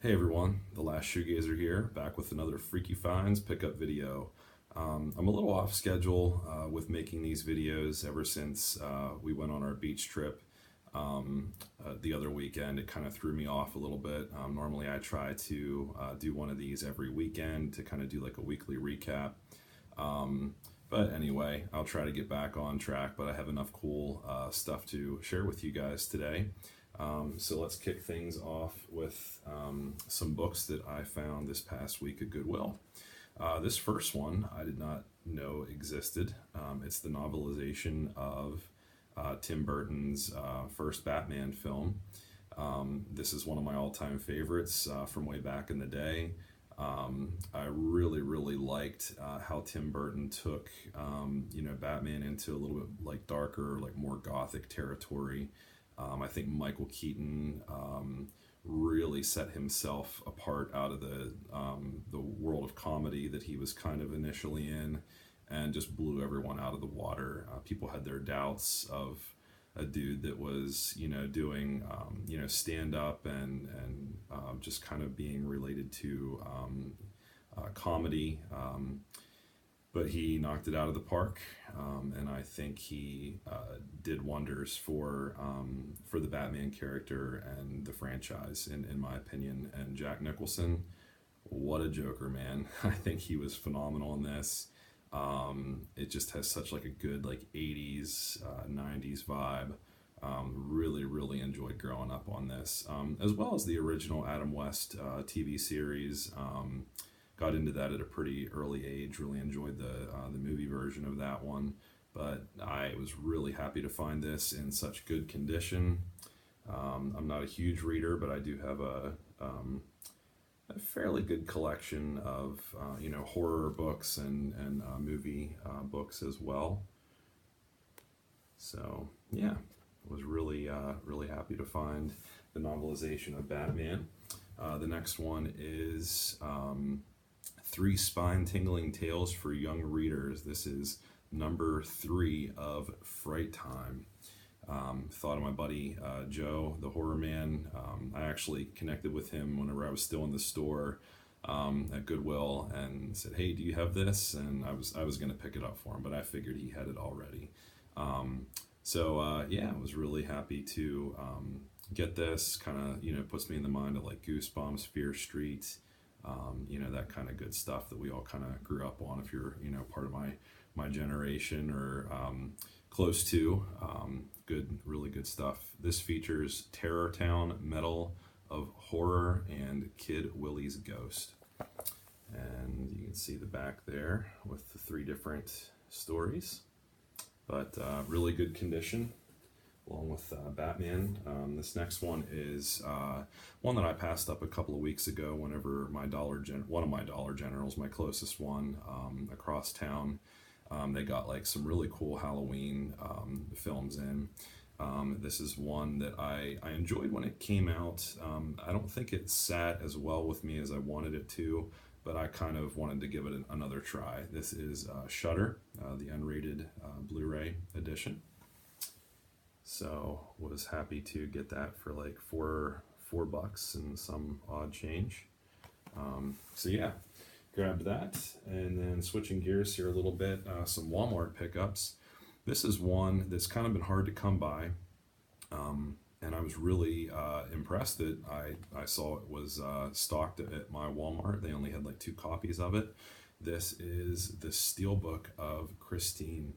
Hey everyone, the last Shoegazer here, back with another Freaky Finds pickup video. I'm a little off schedule with making these videos ever since we went on our beach trip the other weekend. It kind of threw me off a little bit. Normally I try to do one of these every weekend to kind of do like a weekly recap. But anyway, I'll try to get back on track, but I have enough cool stuff to share with you guys today. So let's kick things off with some books that I found this past week at Goodwill. This first one I did not know existed. It's the novelization of Tim Burton's first Batman film. This is one of my all-time favorites from way back in the day. I really liked how Tim Burton took Batman into a little bit like darker, like more gothic territory. I think Michael Keaton really set himself apart out of the world of comedy that he was kind of initially in, and just blew everyone out of the water. People had their doubts of a dude that was doing stand up and just kind of being related to comedy. But he knocked it out of the park, and I think he did wonders for the Batman character and the franchise, in my opinion. And Jack Nicholson, what a Joker, man! I think he was phenomenal in this. It just has such like a good like 80s, 90s vibe. Really enjoyed growing up on this, as well as the original Adam West TV series. Got into that at a pretty early age. Really enjoyed the movie version of that one, but I was really happy to find this in such good condition. I'm not a huge reader, but I do have a fairly good collection of horror books and movie books as well. So yeah, I was really happy to find the novelization of Batman. The next one is 3 Spine-Tingling Tales for Young Readers. This is number 3 of Fright Time. Thought of my buddy Joe, the horror man. I actually connected with him whenever I was still in the store at Goodwill and said, "Hey, do you have this?" And I was going to pick it up for him, but I figured he had it already. Yeah, I was really happy to get this. Kind of puts me in the mind of like Goosebumps, Fear Street. That kind of good stuff that we all kind of grew up on if you're, part of my generation or close to. Really good stuff. This features Terror Town, Medal of Horror, and Kid Willie's Ghost. And you can see the back there with the 3 different stories, but really good condition, along with Batman. This next one is one that I passed up a couple of weeks ago whenever one of my Dollar Generals, my closest one across town, they got like some really cool Halloween films in. This is one that I enjoyed when it came out. I don't think it sat as well with me as I wanted it to, but I kind of wanted to give it another try. This is Shudder, the unrated Blu-ray edition. So was happy to get that for like $4 and some odd change. So yeah, grabbed that, and then switching gears here a little bit, some Walmart pickups. This is one that's kind of been hard to come by, and I was really impressed that I saw it was stocked at my Walmart. They only had like 2 copies of it. This is the Steelbook of Christine.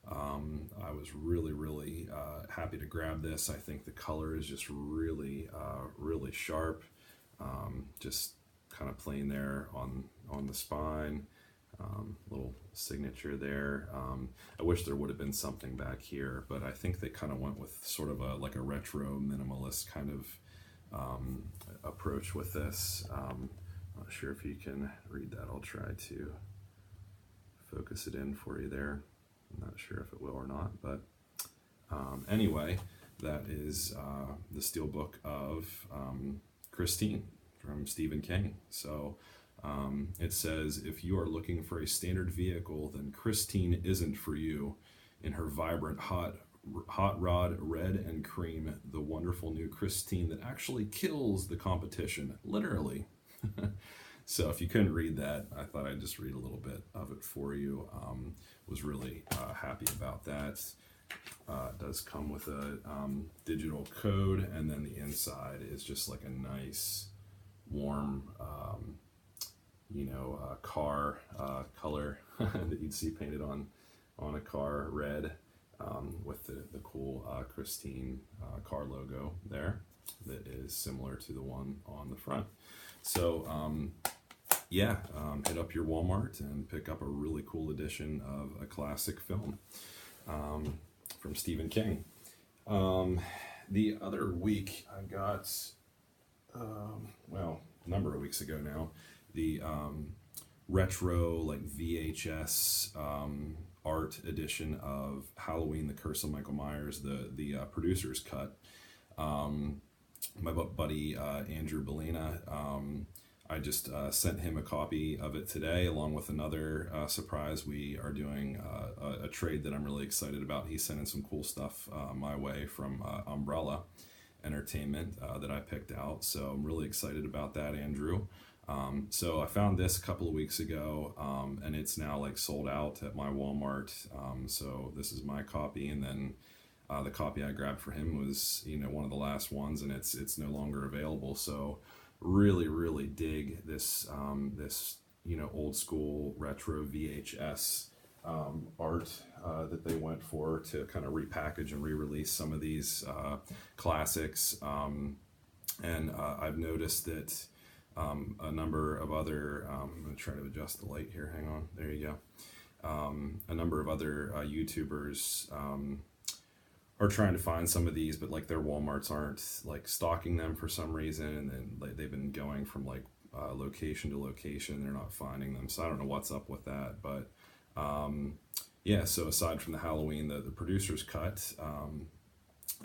I was really happy to grab this. I think the color is just really sharp. Just kind of plain there on the spine. Little signature there. I wish there would have been something back here, but I think they kind of went with sort of like a retro minimalist kind of approach with this. Not sure if you can read that. I'll try to focus it in for you there. I'm not sure if it will or not, but anyway, that is the Steelbook of Christine from Stephen King. So it says, if you are looking for a standard vehicle, then Christine isn't for you. In her vibrant, hot Hot Rod Red and Cream, the wonderful new Christine that actually kills the competition, literally. So if you couldn't read that, I thought I'd just read a little bit of it for you. Was really happy about that. It does come with a digital code, and then the inside is just like a nice, warm, car color that you'd see painted on a car, red, with the cool Christine car logo there that is similar to the one on the front. So hit up your Walmart and pick up a really cool edition of a classic film from Stephen King. The other week I got, a number of weeks ago now, the retro like VHS art edition of Halloween: The Curse of Michael Myers, the producer's cut. My buddy Andrew Bellina, I just sent him a copy of it today, along with another surprise. We are doing a trade that I'm really excited about. He's sending some cool stuff my way from Umbrella Entertainment that I picked out. So I'm really excited about that, Andrew. So I found this a couple of weeks ago, and it's now like sold out at my Walmart. So this is my copy, and then the copy I grabbed for him was, one of the last ones, and it's no longer available. So really dig this old school retro VHS art that they went for to kind of repackage and re-release some of these classics. And I've noticed that a number of other, I'm going to try to adjust the light here, hang on, there you go. A number of other YouTubers are trying to find some of these, but like their Walmarts aren't like stocking them for some reason, and then like they've been going from like location to location, they're not finding them. So I don't know what's up with that, but so aside from the Halloween, the producer's cut,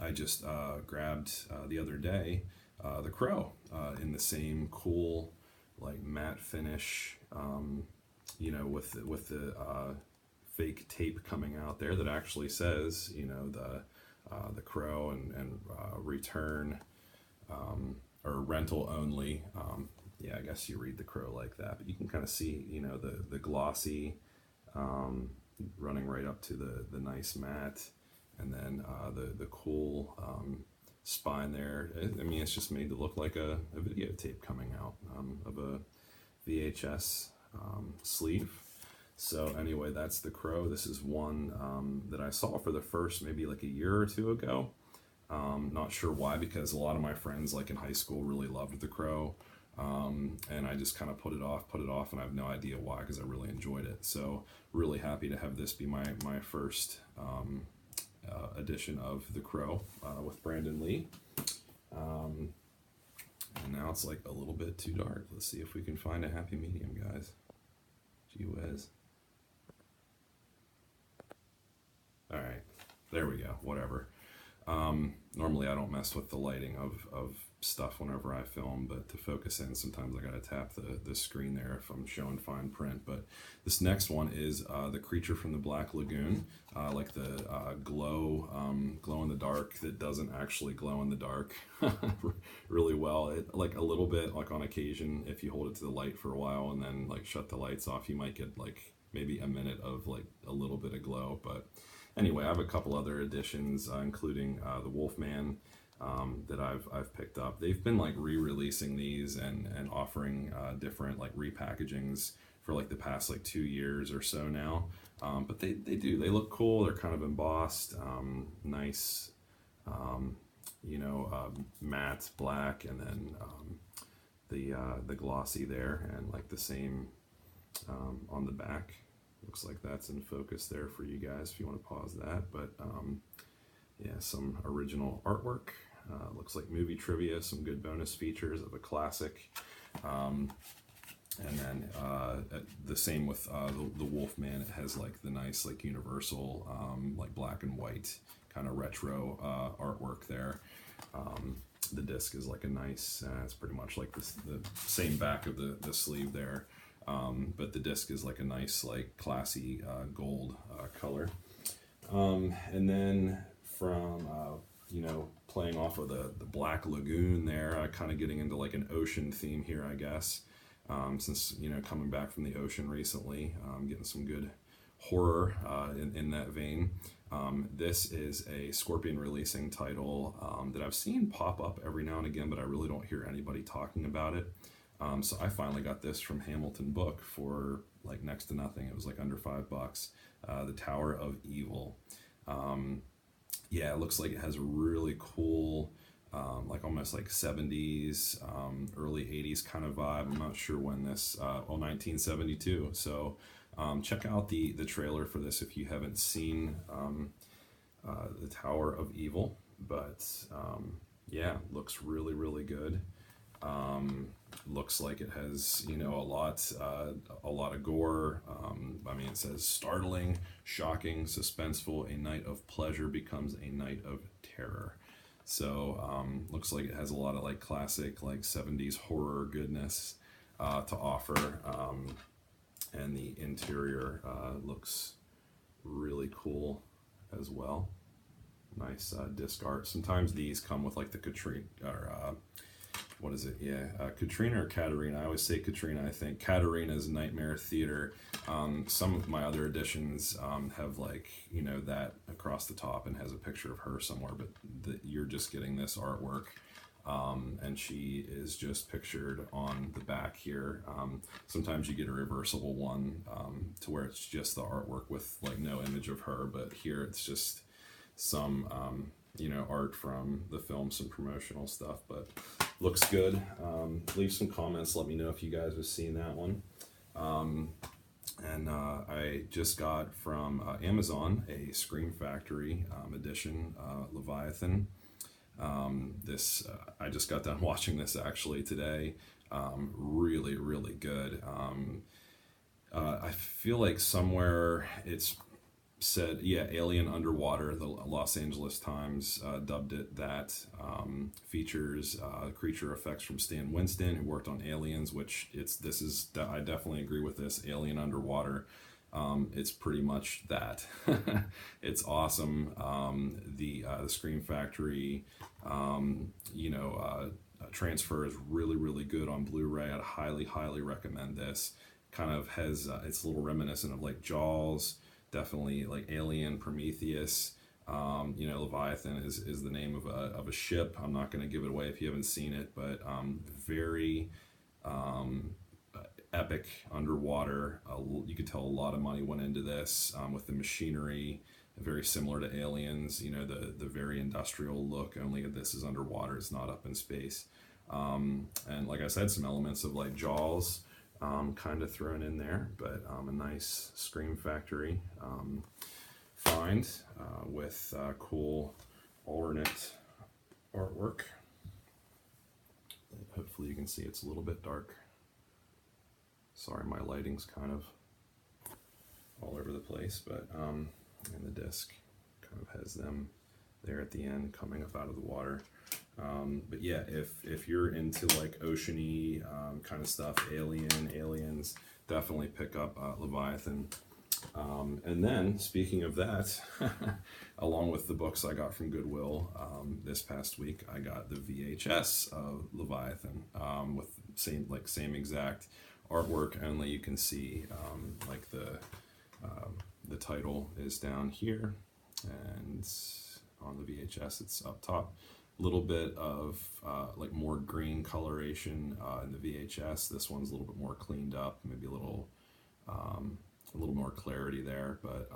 I just grabbed the other day The Crow in the same cool like matte finish, with the fake tape coming out there that actually says the Crow and return or rental only. I guess you read The Crow like that, but you can kind of see the glossy running right up to the nice matte, and then the cool spine there. I mean, it's just made to look like a videotape coming out of a VHS sleeve. So anyway, that's The Crow. This is one that I saw for the first maybe like a year or two ago. Not sure why, because a lot of my friends like in high school really loved The Crow. And I just kind of put it off, and I have no idea why, because I really enjoyed it. So really happy to have this be my first edition of The Crow with Brandon Lee. And now it's like a little bit too dark. Let's see if we can find a happy medium, guys. Gee whiz. All right, there we go, whatever. Normally I don't mess with the lighting of stuff whenever I film, but to focus in, sometimes I gotta tap the screen there if I'm showing fine print. But this next one is The Creature from the Black Lagoon, like the glow in the dark that doesn't actually glow in the dark really well. It, like a little bit, like on occasion, if you hold it to the light for a while and then like shut the lights off, you might get like maybe a minute of like a little bit of glow. But anyway, I have a couple other editions, including the Wolfman that I've picked up. They've been like re-releasing these and offering different like repackagings for like the past like 2 years or so now. But they look cool. They're kind of embossed, nice, matte black, and then the glossy there, and like the same on the back. Looks like that's in focus there for you guys if you want to pause that. But some original artwork. Looks like movie trivia, some good bonus features of a classic. And then the same with the Wolfman. It has like the nice like universal like black and white kind of retro artwork there. The disc is like a nice, it's pretty much like the same back of the sleeve there. But the disc is like a nice, like classy gold color. And then from, you know, playing off of the Black Lagoon there, kind of getting into like an ocean theme here, I guess, since, you know, coming back from the ocean recently, getting some good horror in that vein. This is a Scorpion releasing title that I've seen pop up every now and again, but I really don't hear anybody talking about it. So I finally got this from Hamilton Book for like next to nothing. It was like under $5. The Tower of Evil. Yeah, it looks like it has a really cool, like almost like 70s, early 80s kind of vibe. I'm not sure when this, well, 1972. So check out the trailer for this if you haven't seen The Tower of Evil. But yeah, looks really, really good. Looks like it has, you know, a lot of gore. I mean, it says startling, shocking, suspenseful. A night of pleasure becomes a night of terror. So looks like it has a lot of like classic like 70s horror goodness to offer. And the interior looks really cool as well. Nice disc art. Sometimes these come with like the Katrina, or what is it? Yeah, Katrina or Katerina. I always say Katrina, I think. Katerina's Nightmare Theater. Some of my other editions have like, you know, that across the top and has a picture of her somewhere, but you're just getting this artwork. And she is just pictured on the back here. Sometimes you get a reversible one to where it's just the artwork with like no image of her, but here it's just some you know, art from the film, some promotional stuff, but looks good. Leave some comments, let me know if you guys have seen that one. And I just got from Amazon a Scream Factory edition Leviathan. This I just got done watching this actually today. Really, really good. I feel like somewhere it's said, yeah, Alien Underwater. The Los Angeles Times dubbed it that. Features creature effects from Stan Winston, who worked on Aliens, which I definitely agree with this. Alien Underwater. It's pretty much that. It's awesome. The Scream Factory, you know, transfer is really, really good on Blu-ray. I'd highly, highly recommend this. Kind of has, it's a little reminiscent of like Jaws, definitely like Alien, Prometheus. You know, Leviathan is the name of a ship. I'm not going to give it away if you haven't seen it, but very epic underwater. You could tell a lot of money went into this with the machinery, very similar to Aliens. You know, the very industrial look. Only this is underwater; it's not up in space. And like I said, some elements of like Jaws kind of thrown in there, but a nice Scream Factory find with cool alternate artwork. Hopefully you can see it's a little bit dark. Sorry, my lighting's kind of all over the place, but and the disc kind of has them there at the end coming up out of the water. But yeah, if you're into like oceany kind of stuff, aliens, definitely pick up Leviathan. And then, speaking of that, along with the books I got from Goodwill this past week, I got the VHS of Leviathan with same exact artwork. Only you can see like the title is down here, and on the VHS it's up top. A little bit of like more green coloration in the VHS. This one's a little bit more cleaned up, maybe a little more clarity there, but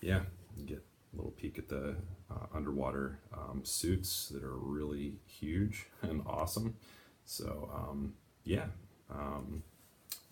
yeah, you get a little peek at the underwater suits that are really huge and awesome. So yeah,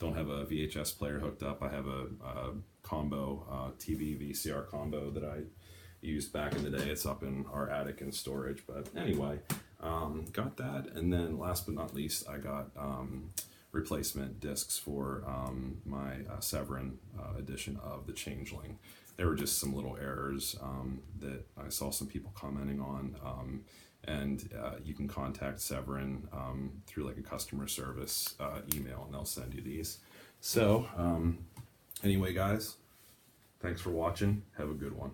don't have a VHS player hooked up. I have a combo TV VCR combo that I used back in the day. It's up in our attic in storage, but anyway, got that. And then last but not least, I got replacement discs for my Severin edition of The Changeling. There were just some little errors that I saw some people commenting on, and you can contact Severin through like a customer service email, and they'll send you these. So anyway, guys, thanks for watching. Have a good one.